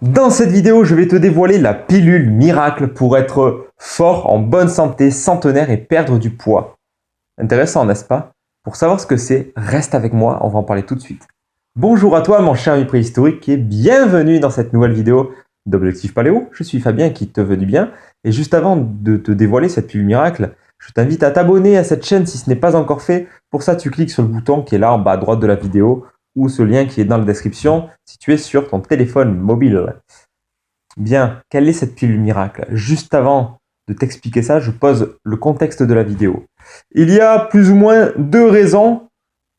Dans cette vidéo, je vais te dévoiler la pilule miracle pour être fort, en bonne santé, centenaire et perdre du poids. Intéressant, n'est-ce pas? Pour savoir ce que c'est, reste avec moi, on va en parler tout de suite. Bonjour à toi mon cher ami préhistorique et bienvenue dans cette nouvelle vidéo d'Objectif Paléo. Je suis Fabien qui te veut du bien et juste avant de te dévoiler cette pilule miracle, je t'invite à t'abonner à cette chaîne si ce n'est pas encore fait. Pour ça, tu cliques sur le bouton qui est là en bas à droite de la vidéo ou ce lien qui est dans la description si tu es sur ton téléphone mobile. Bien, quelle est cette pilule miracle? Juste avant de t'expliquer ça, je pose le contexte de la vidéo. Il y a plus ou moins deux raisons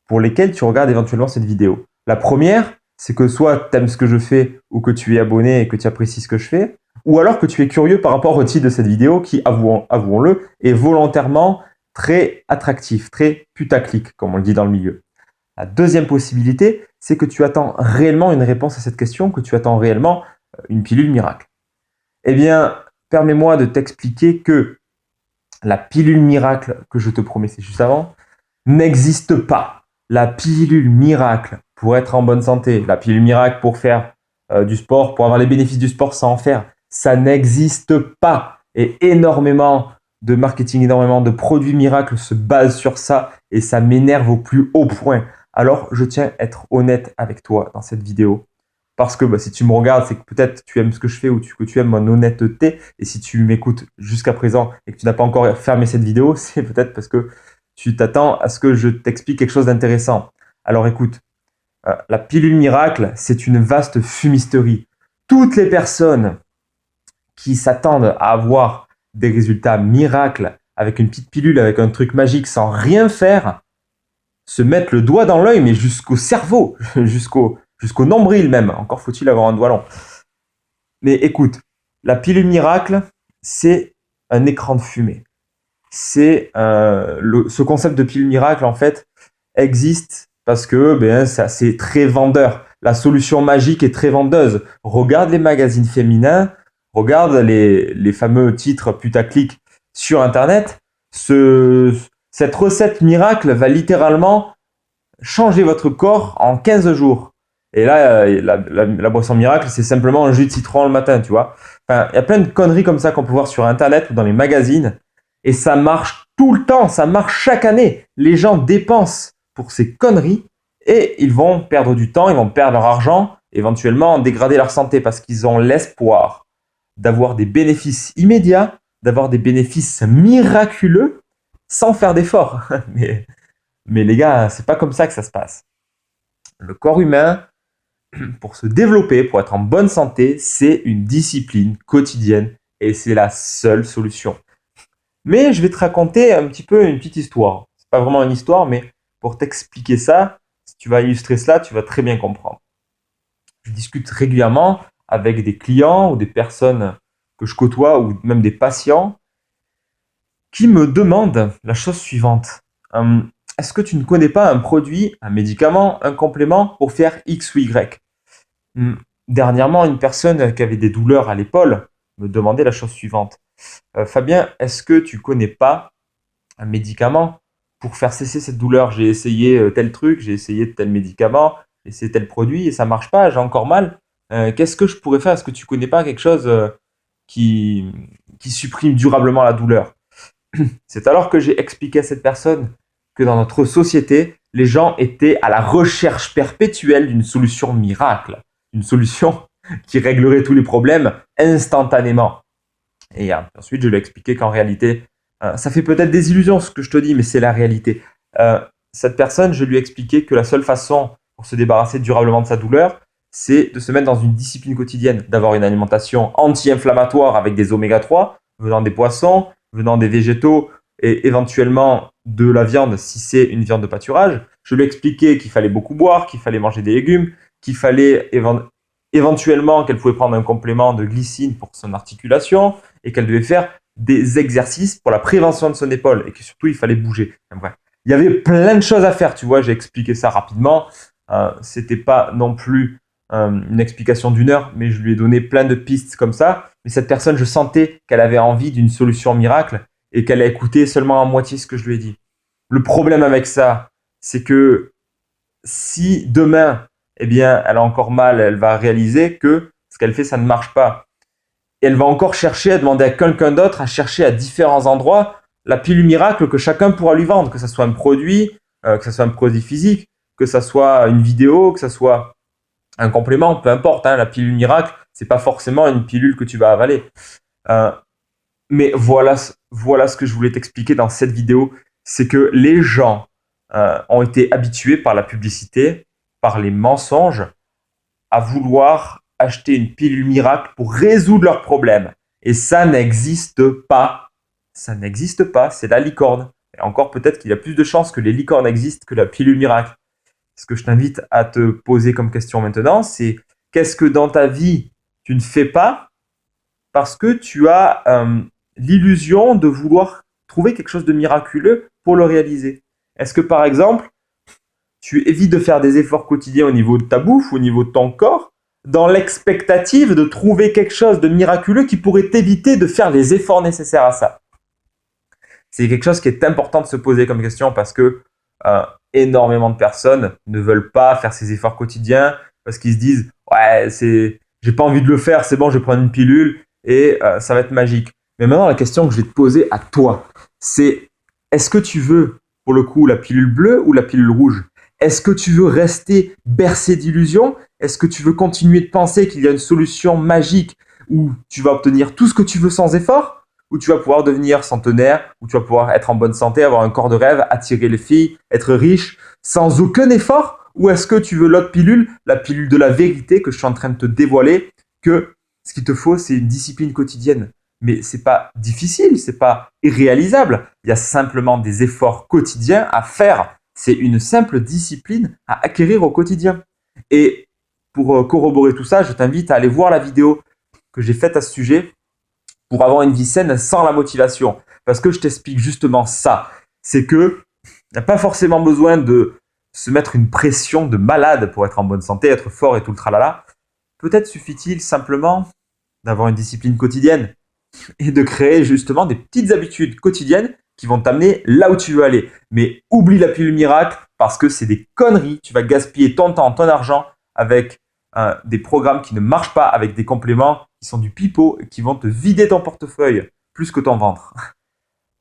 pour lesquelles tu regardes éventuellement cette vidéo. La première, c'est que soit tu aimes ce que je fais ou que tu es abonné et que tu apprécies ce que je fais, ou alors que tu es curieux par rapport au titre de cette vidéo qui, avouons-le, est volontairement très attractif, très putaclic, comme on le dit dans le milieu. La deuxième possibilité, c'est que tu attends réellement une réponse à cette question, que tu attends réellement une pilule miracle. Eh bien, permets-moi de t'expliquer que la pilule miracle que je te promettais juste avant n'existe pas. La pilule miracle pour être en bonne santé, la pilule miracle pour faire du sport, pour avoir les bénéfices du sport sans en faire, ça n'existe pas. Et énormément de marketing, énormément de produits miracles se basent sur ça et ça m'énerve au plus haut point. Alors, je tiens à être honnête avec toi dans cette vidéo. Parce que si tu me regardes, c'est que peut-être tu aimes ce que je fais ou que tu aimes mon honnêteté. Et si tu m'écoutes jusqu'à présent et que tu n'as pas encore fermé cette vidéo, c'est peut-être parce que tu t'attends à ce que je t'explique quelque chose d'intéressant. Alors écoute, la pilule miracle, c'est une vaste fumisterie. Toutes les personnes qui s'attendent à avoir des résultats miracles avec une petite pilule, avec un truc magique sans rien faire, se mettent le doigt dans l'œil, mais jusqu'au cerveau, jusqu'au nombril même. Encore faut-il avoir un doigt long. Mais écoute, la pilule miracle, c'est un écran de fumée. Ce concept de pilule miracle, en fait, existe parce que c'est très vendeur. La solution magique est très vendeuse. Regarde les magazines féminins, regarde les fameux titres putaclic sur Internet. Cette recette miracle va littéralement changer votre corps en 15 jours. Et là, la boisson miracle, c'est simplement un jus de citron le matin, tu vois. Enfin, il y a plein de conneries comme ça qu'on peut voir sur Internet ou dans les magazines. Et ça marche tout le temps, ça marche chaque année. Les gens dépensent pour ces conneries et ils vont perdre du temps, ils vont perdre leur argent, éventuellement dégrader leur santé parce qu'ils ont l'espoir d'avoir des bénéfices immédiats, d'avoir des bénéfices miraculeux sans faire d'efforts. Mais les gars, c'est pas comme ça que ça se passe. Le corps humain, pour se développer, pour être en bonne santé, c'est une discipline quotidienne et c'est la seule solution. Mais je vais te raconter un petit peu une petite histoire. C'est pas vraiment une histoire, mais pour t'expliquer ça, si tu vas illustrer cela, tu vas très bien comprendre. Je discute régulièrement avec des clients ou des personnes que je côtoie ou même des patients qui me demandent la chose suivante. Est-ce que tu ne connais pas un produit, un médicament, un complément pour faire X ou Y? Dernièrement, une personne qui avait des douleurs à l'épaule me demandait la chose suivante. Fabien, est-ce que tu connais pas un médicament pour faire cesser cette douleur? J'ai essayé tel truc, j'ai essayé tel médicament, j'ai essayé tel produit et ça marche pas, j'ai encore mal. Qu'est-ce que je pourrais faire? Est-ce que tu connais pas quelque chose qui supprime durablement la douleur? C'est alors que j'ai expliqué à cette personne que dans notre société, les gens étaient à la recherche perpétuelle d'une solution miracle, une solution qui réglerait tous les problèmes instantanément. Et ensuite, je lui ai expliqué qu'en réalité, ça fait peut-être des illusions ce que je te dis, mais c'est la réalité. Cette personne, je lui ai expliqué que la seule façon pour se débarrasser durablement de sa douleur, c'est de se mettre dans une discipline quotidienne, d'avoir une alimentation anti-inflammatoire avec des oméga 3, venant des poissons, venant des végétaux et éventuellement de la viande si c'est une viande de pâturage. Je lui ai expliqué qu'il fallait beaucoup boire, qu'il fallait manger des légumes, qu'il fallait éventuellement qu'elle pouvait prendre un complément de glycine pour son articulation et qu'elle devait faire des exercices pour la prévention de son épaule et que surtout il fallait bouger. Bref, il y avait plein de choses à faire, tu vois, j'ai expliqué ça rapidement. C'était pas non plus une explication d'une heure, mais je lui ai donné plein de pistes comme ça. Mais cette personne, je sentais qu'elle avait envie d'une solution miracle et qu'elle a écouté seulement à moitié ce que je lui ai dit. Le problème avec ça, c'est que si demain, eh bien, elle a encore mal, elle va réaliser que ce qu'elle fait, ça ne marche pas. Et elle va encore chercher à demander à quelqu'un d'autre, à chercher à différents endroits la pilule miracle que chacun pourra lui vendre, que ce soit un produit, que ce soit un produit physique, que ce soit une vidéo, que ce soit un complément, peu importe. Hein, la pilule miracle, c'est pas forcément une pilule que tu vas avaler. Mais voilà ce que je voulais t'expliquer dans cette vidéo, c'est que les gens ont été habitués par la publicité, par les mensonges, à vouloir acheter une pilule miracle pour résoudre leurs problèmes. Et ça n'existe pas. Ça n'existe pas, c'est la licorne. Et encore peut-être qu'il y a plus de chances que les licornes existent que la pilule miracle. Ce que je t'invite à te poser comme question maintenant, c'est qu'est-ce que dans ta vie tu ne fais pas parce que tu as l'illusion de vouloir trouver quelque chose de miraculeux pour le réaliser. Est-ce que par exemple, tu évites de faire des efforts quotidiens au niveau de ta bouffe, au niveau de ton corps, dans l'expectative de trouver quelque chose de miraculeux qui pourrait t'éviter de faire les efforts nécessaires à ça? C'est quelque chose qui est important de se poser comme question parce que énormément de personnes ne veulent pas faire ces efforts quotidiens parce qu'ils se disent ouais, j'ai pas envie de le faire, c'est bon, je vais prendre une pilule et ça va être magique. Mais maintenant, la question que je vais te poser à toi, c'est est-ce que tu veux pour le coup la pilule bleue ou la pilule rouge? Est-ce que tu veux rester bercé d'illusions? Est-ce que tu veux continuer de penser qu'il y a une solution magique où tu vas obtenir tout ce que tu veux sans effort? Où tu vas pouvoir devenir centenaire, où tu vas pouvoir être en bonne santé, avoir un corps de rêve, attirer les filles, être riche, sans aucun effort? Ou est-ce que tu veux l'autre pilule, la pilule de la vérité que je suis en train de te dévoiler, que ce qu'il te faut, c'est une discipline quotidienne? Mais c'est pas difficile, c'est pas irréalisable. Il y a simplement des efforts quotidiens à faire. C'est une simple discipline à acquérir au quotidien. Et pour corroborer tout ça, je t'invite à aller voir la vidéo que j'ai faite à ce sujet pour avoir une vie saine sans la motivation. Parce que je t'explique justement ça. C'est que il n'y a pas forcément besoin de se mettre une pression de malade pour être en bonne santé, être fort et tout le tralala. Peut-être suffit-il simplement d'avoir une discipline quotidienne et de créer justement des petites habitudes quotidiennes qui vont t'amener là où tu veux aller. Mais oublie la pilule miracle parce que c'est des conneries. Tu vas gaspiller ton temps, ton argent avec des programmes qui ne marchent pas, avec des compléments qui sont du pipeau et qui vont te vider ton portefeuille plus que ton ventre.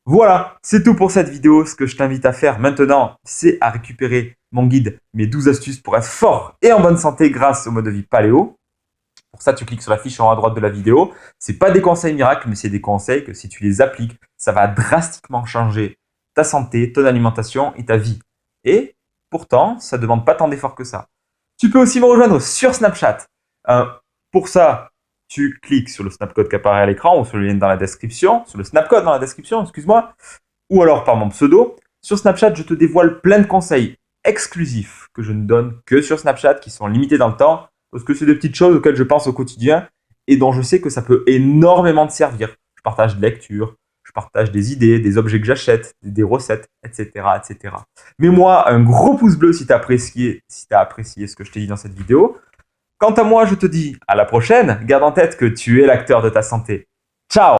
Voilà, c'est tout pour cette vidéo. Ce que je t'invite à faire maintenant, c'est à récupérer mon guide, mes 12 astuces pour être fort et en bonne santé grâce au mode de vie paléo. Pour ça, tu cliques sur la fiche en haut à droite de la vidéo. C'est pas des conseils miracles, mais c'est des conseils que si tu les appliques, ça va drastiquement changer ta santé, ton alimentation et ta vie. Et pourtant, ça ne demande pas tant d'efforts que ça. Tu peux aussi me rejoindre sur Snapchat. Pour ça, tu cliques sur le Snapcode qui apparaît à l'écran ou sur le lien dans la description, sur le Snapcode dans la description, excuse-moi, ou alors par mon pseudo. Sur Snapchat, je te dévoile plein de conseils exclusifs que je ne donne que sur Snapchat, qui sont limités dans le temps, parce que c'est des petites choses auxquelles je pense au quotidien et dont je sais que ça peut énormément te servir. Je partage de lectures, je partage des idées, des objets que j'achète, des recettes, etc., etc. Mets-moi un gros pouce bleu si tu as apprécié ce que je t'ai dit dans cette vidéo. Quant à moi, je te dis à la prochaine. Garde en tête que tu es l'acteur de ta santé. Ciao!